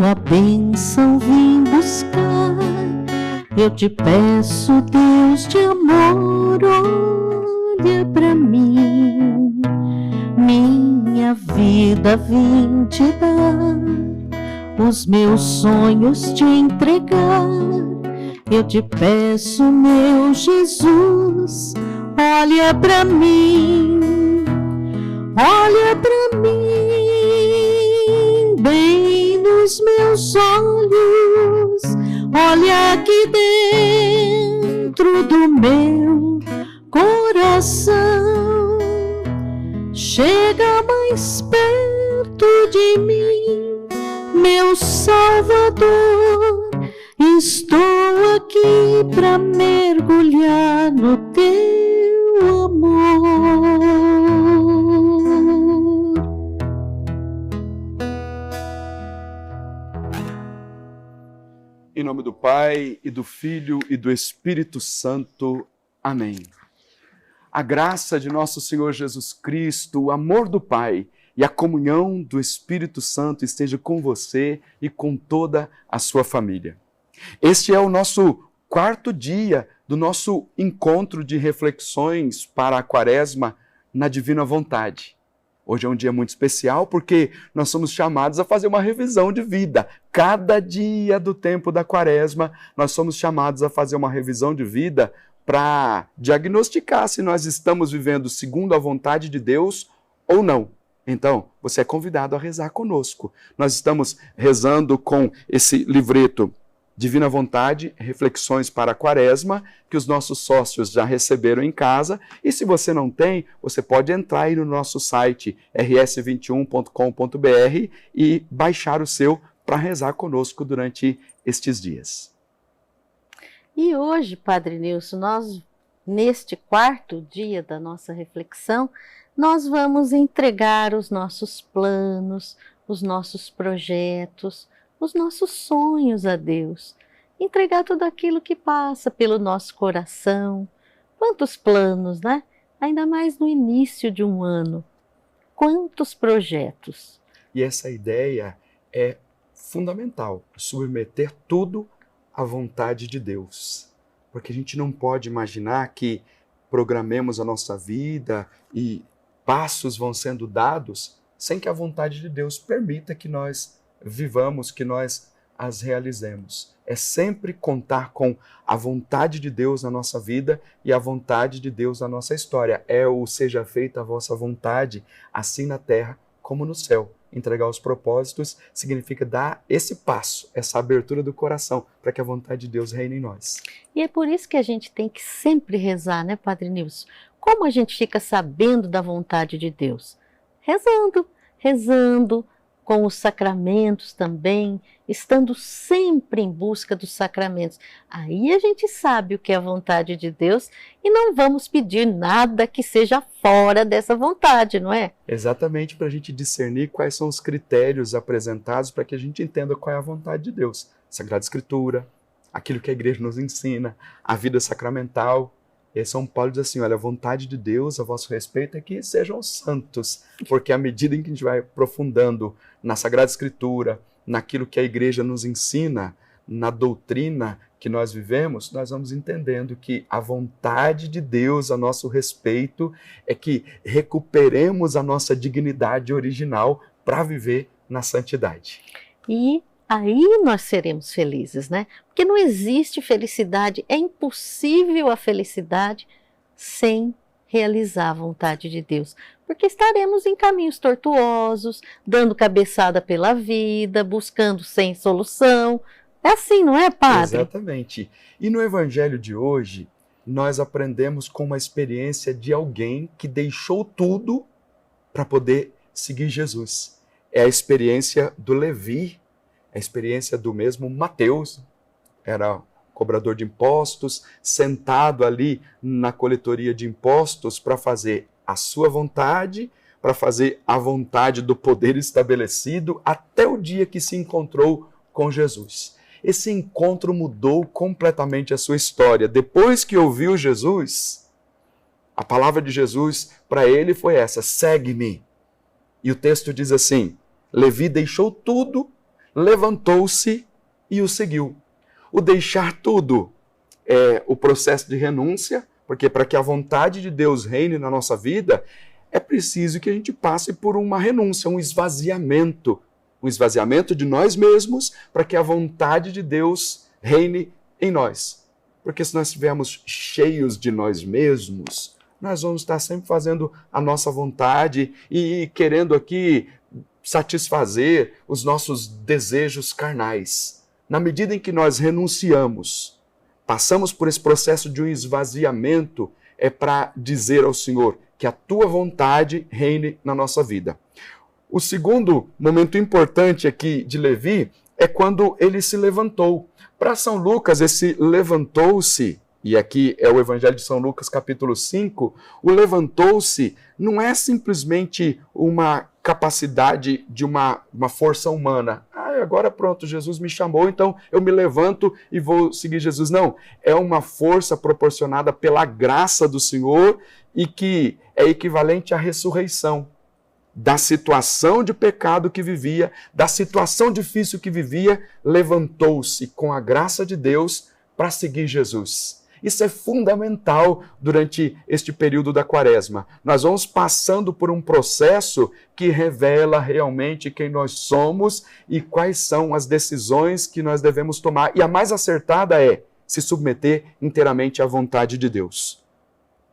tua bênção vim buscar. Eu te peço, Deus de amor, olha pra mim. Minha vida vim te dar, os meus sonhos te entregar. Eu te peço, meu Jesus, olha pra mim. Olha pra mim, bem nos meus olhos, olha aqui dentro do meu coração. Chega mais perto de mim, meu Salvador. Estou aqui pra mergulhar no teu amor. Em nome do Pai, e do Filho, e do Espírito Santo. Amém. A graça de nosso Senhor Jesus Cristo, o amor do Pai e a comunhão do Espírito Santo esteja com você e com toda a sua família. Este é o nosso quarto dia do nosso encontro de reflexões para a Quaresma na Divina Vontade. Hoje é um dia muito especial porque nós somos chamados a fazer uma revisão de vida. Cada dia do tempo da Quaresma, nós somos chamados a fazer uma revisão de vida para diagnosticar se nós estamos vivendo segundo a vontade de Deus ou não. Então, você é convidado a rezar conosco. Nós estamos rezando com esse livreto Divina Vontade, Reflexões para a Quaresma, que os nossos sócios já receberam em casa. E se você não tem, você pode entrar aí no nosso site rs21.com.br e baixar o seu para rezar conosco durante estes dias. E hoje, Padre Nilson, nós, neste quarto dia da nossa reflexão, nós vamos entregar os nossos planos, os nossos projetos, os nossos sonhos a Deus, entregar tudo aquilo que passa pelo nosso coração. Quantos planos, né? Ainda mais no início de um ano. Quantos projetos. E essa ideia é fundamental, submeter tudo à vontade de Deus. Porque a gente não pode imaginar que programemos a nossa vida e passos vão sendo dados sem que a vontade de Deus permita que nós vivamos, que nós as realizemos. É sempre contar com a vontade de Deus na nossa vida e a vontade de Deus na nossa história. É o seja feita a vossa vontade, assim na terra como no céu. Entregar os propósitos significa dar esse passo, essa abertura do coração, para que a vontade de Deus reine em nós. E é por isso que a gente tem que sempre rezar, né, Padre Nilson? Como a gente fica sabendo da vontade de Deus? Rezando, com os sacramentos também, estando sempre em busca dos sacramentos. Aí a gente sabe o que é a vontade de Deus e não vamos pedir nada que seja fora dessa vontade, não é? Exatamente, para a gente discernir quais são os critérios apresentados para que a gente entenda qual é a vontade de Deus. Sagrada Escritura, aquilo que a igreja nos ensina, a vida sacramental. E São Paulo diz assim, olha, a vontade de Deus a vosso respeito é que sejam santos, porque à medida em que a gente vai aprofundando na Sagrada Escritura, naquilo que a igreja nos ensina, na doutrina que nós vivemos, nós vamos entendendo que a vontade de Deus a nosso respeito é que recuperemos a nossa dignidade original para viver na santidade. E aí nós seremos felizes, né? Porque não existe felicidade, é impossível a felicidade sem realizar a vontade de Deus. Porque estaremos em caminhos tortuosos, dando cabeçada pela vida, buscando sem solução. É assim, não é, Padre? Exatamente. E no Evangelho de hoje, nós aprendemos com uma experiência de alguém que deixou tudo para poder seguir Jesus. É a experiência do Levi, a experiência do mesmo Mateus, era cobrador de impostos, sentado ali na coletoria de impostos para fazer a sua vontade, para fazer a vontade do poder estabelecido, até o dia que se encontrou com Jesus. Esse encontro mudou completamente a sua história. Depois que ouviu Jesus, a palavra de Jesus para ele foi essa, segue-me. E o texto diz assim, Levi deixou tudo levantou-se e o seguiu. O deixar tudo é o processo de renúncia, porque para que a vontade de Deus reine na nossa vida, é preciso que a gente passe por uma renúncia, um esvaziamento de nós mesmos, para que a vontade de Deus reine em nós. Porque se nós estivermos cheios de nós mesmos, nós vamos estar sempre fazendo a nossa vontade e querendo aqui satisfazer os nossos desejos carnais. Na medida em que nós renunciamos, passamos por esse processo de um esvaziamento, é para dizer ao Senhor que a tua vontade reine na nossa vida. O segundo momento importante aqui de Levi é quando ele se levantou. Para São Lucas, esse levantou-se, e aqui é o Evangelho de São Lucas, capítulo 5, o levantou-se não é simplesmente uma capacidade de uma força humana. Agora pronto, Jesus me chamou, então eu me levanto e vou seguir Jesus. Não, é uma força proporcionada pela graça do Senhor e que é equivalente à ressurreição da situação de pecado que vivia, da situação difícil que vivia, levantou-se com a graça de Deus para seguir Jesus. Isso é fundamental durante este período da Quaresma. Nós vamos passando por um processo que revela realmente quem nós somos e quais são as decisões que nós devemos tomar. E a mais acertada é se submeter inteiramente à vontade de Deus.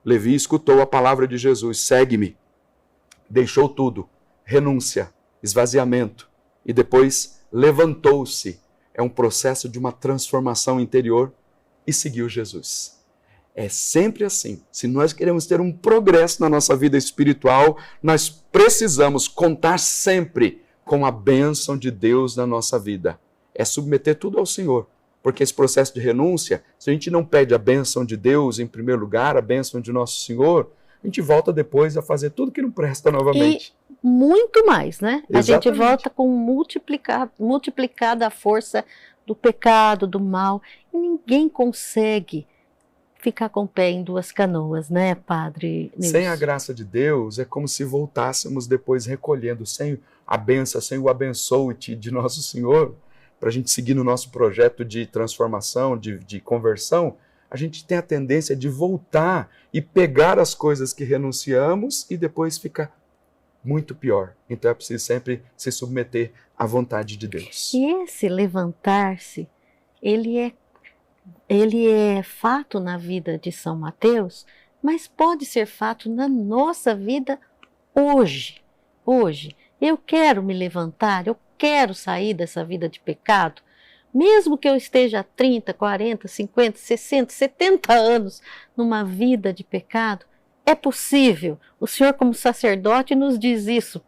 Levi escutou a palavra de Jesus, segue-me. Deixou tudo, renúncia, esvaziamento e depois levantou-se. É um processo de uma transformação interior e seguiu Jesus. É sempre assim. Se nós queremos ter um progresso na nossa vida espiritual, nós precisamos contar sempre com a bênção de Deus na nossa vida. É submeter tudo ao Senhor. Porque esse processo de renúncia, se a gente não pede a bênção de Deus em primeiro lugar, a bênção de nosso Senhor, a gente volta depois a fazer tudo que não presta novamente. E muito mais, né? Exatamente. A gente volta com multiplicada a força do pecado, do mal. E ninguém consegue ficar com o pé em duas canoas, né, Padre Nilson? Sem a graça de Deus, é como se voltássemos depois recolhendo, sem a bênção, sem o abençoe-te de nosso Senhor, para a gente seguir no nosso projeto de transformação, de conversão, a gente tem a tendência de voltar e pegar as coisas que renunciamos e depois fica muito pior. Então é preciso sempre se submeter à vontade de Deus. E esse levantar-se, ele é fato na vida de São Mateus, mas pode ser fato na nossa vida hoje. Hoje, eu quero me levantar, eu quero sair dessa vida de pecado, mesmo que eu esteja há 30, 40, 50, 60, 70 anos numa vida de pecado, é possível. O Senhor, como sacerdote, nos diz isso.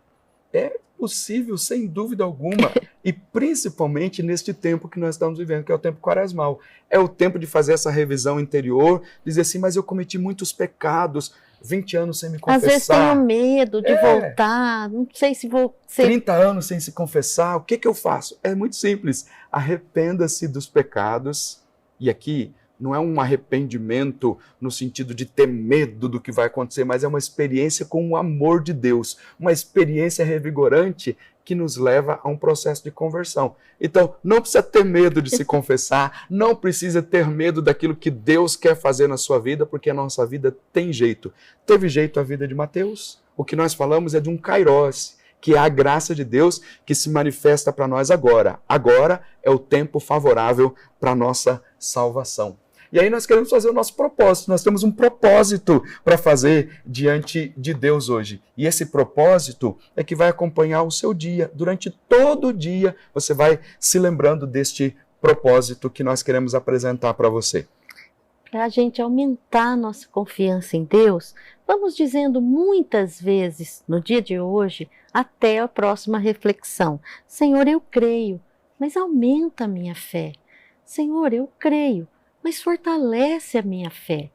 É possível, sem dúvida alguma, e principalmente neste tempo que nós estamos vivendo, que é o tempo quaresmal. É o tempo de fazer essa revisão interior, dizer assim, mas eu cometi muitos pecados, 20 anos sem me confessar. Às vezes tenho medo de voltar, não sei se vou ser... 30 anos sem se confessar, o que eu faço? É muito simples, arrependa-se dos pecados, e aqui não é um arrependimento no sentido de ter medo do que vai acontecer, mas é uma experiência com o amor de Deus, uma experiência revigorante que nos leva a um processo de conversão. Então, não precisa ter medo de se confessar, não precisa ter medo daquilo que Deus quer fazer na sua vida, porque a nossa vida tem jeito. Teve jeito a vida de Mateus? O que nós falamos é de um kairós, que é a graça de Deus que se manifesta para nós agora. Agora é o tempo favorável para a nossa salvação. E aí nós queremos fazer o nosso propósito. Nós temos um propósito para fazer diante de Deus hoje. E esse propósito é que vai acompanhar o seu dia. Durante todo o dia você vai se lembrando deste propósito que nós queremos apresentar para você. Para a gente aumentar a nossa confiança em Deus, vamos dizendo muitas vezes no dia de hoje, até a próxima reflexão: Senhor, eu creio, mas aumenta a minha fé. Senhor, eu creio, mas fortalece a minha fé.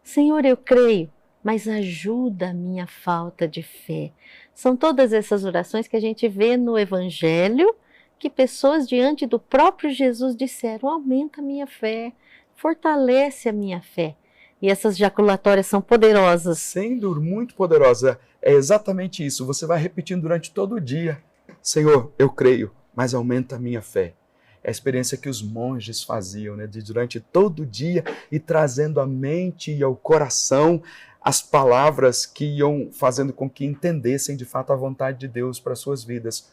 Senhor, eu creio, mas ajuda a minha falta de fé. São todas essas orações que a gente vê no Evangelho, que pessoas diante do próprio Jesus disseram: aumenta a minha fé, fortalece a minha fé. E essas jaculatórias são poderosas. Sem dúvida, muito poderosa. É exatamente isso. Você vai repetindo durante todo o dia: Senhor, eu creio, mas aumenta a minha fé. É a experiência que os monges faziam, né? De durante todo o dia e trazendo à mente e ao coração as palavras que iam fazendo com que entendessem de fato a vontade de Deus para as suas vidas.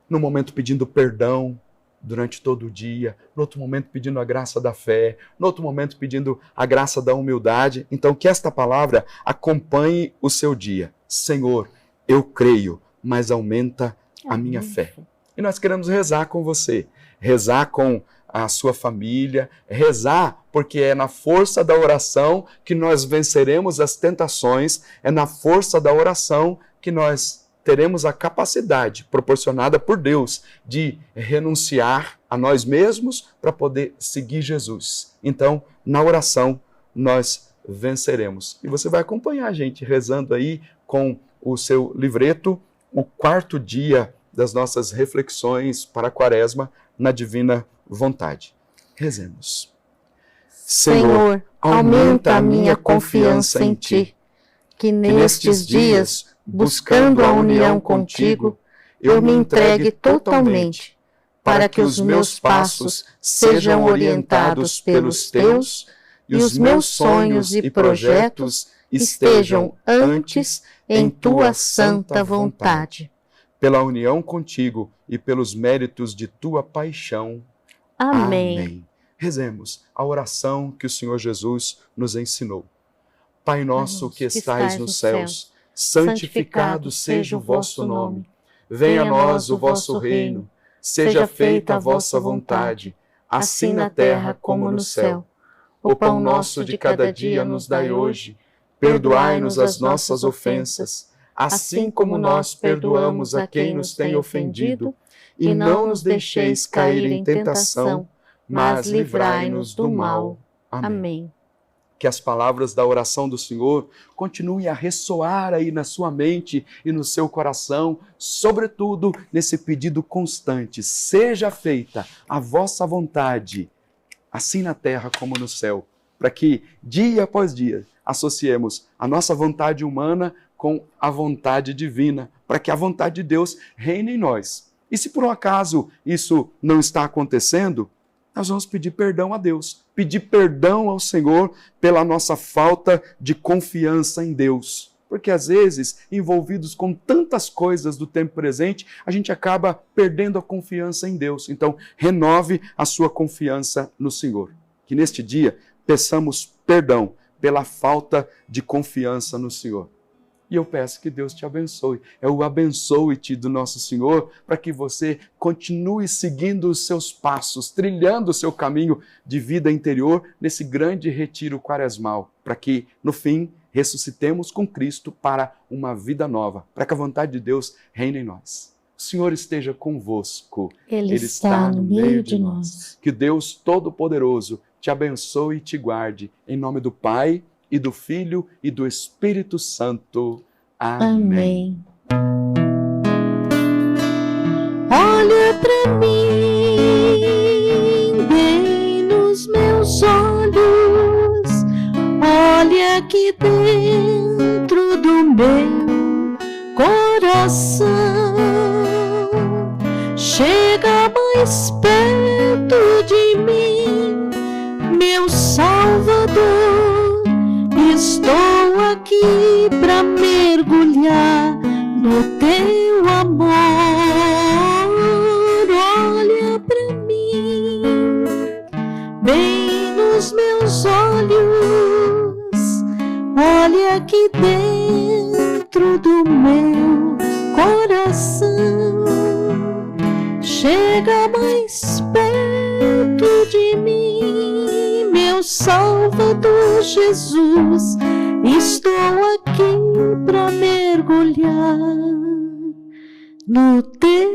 No momento pedindo perdão durante todo o dia, no outro momento pedindo a graça da fé, no outro momento pedindo a graça da humildade. Então que esta palavra acompanhe o seu dia. Senhor, eu creio, mas aumenta a minha fé. E nós queremos rezar com você, rezar com a sua família, rezar porque é na força da oração que nós venceremos as tentações, é na força da oração que nós teremos a capacidade proporcionada por Deus de renunciar a nós mesmos para poder seguir Jesus. Então, na oração, nós venceremos. E você vai acompanhar a gente rezando aí com o seu livreto, o 4º dia das nossas reflexões para a Quaresma na Divina Vontade. Rezemos. Senhor, aumenta a minha confiança em Ti, que nestes dias, buscando a união contigo, eu me entregue totalmente, para que os meus passos sejam orientados pelos Teus e os meus sonhos e projetos estejam antes em Tua santa vontade. Pela união contigo e pelos méritos de Tua paixão. Amém. Amém. Rezemos a oração que o Senhor Jesus nos ensinou. Pai nosso que estais nos céus, santificado seja o vosso nome. Venha a nós o vosso reino. Seja feita a vossa vontade, assim na terra como no céu. O pão nosso de cada dia nos dai hoje. Perdoai-nos as nossas ofensas, assim como nós perdoamos a quem nos tem ofendido. E não nos deixeis cair em tentação, mas livrai-nos do mal. Amém. Que as palavras da oração do Senhor continuem a ressoar aí na sua mente e no seu coração, sobretudo nesse pedido constante: seja feita a vossa vontade, assim na terra como no céu, para que dia após dia associemos a nossa vontade humana com a vontade divina, para que a vontade de Deus reine em nós. E se por um acaso isso não está acontecendo, nós vamos pedir perdão a Deus, pedir perdão ao Senhor pela nossa falta de confiança em Deus. Porque às vezes, envolvidos com tantas coisas do tempo presente, a gente acaba perdendo a confiança em Deus. Então, renove a sua confiança no Senhor. Que neste dia peçamos perdão pela falta de confiança no Senhor. E eu peço que Deus te abençoe. Eu abençoe-te do nosso Senhor, para que você continue seguindo os seus passos, trilhando o seu caminho de vida interior nesse grande retiro quaresmal, para que, no fim, ressuscitemos com Cristo para uma vida nova, para que a vontade de Deus reine em nós. O Senhor esteja convosco. Ele está no meio de nós. Que Deus Todo-Poderoso te abençoe e te guarde. Em nome do Pai, e do Filho e do Espírito Santo. Amém. Olha pra mim, bem nos meus olhos, olha aqui dentro do meu coração, chega mais perto de mim, meu Salvador. Estou aqui pra mergulhar no teu amor. Olha pra mim, bem nos meus olhos, olha aqui dentro do meu coração, chega mais perto de mim, meu Salvador Jesus. Estou aqui pra mergulhar no teu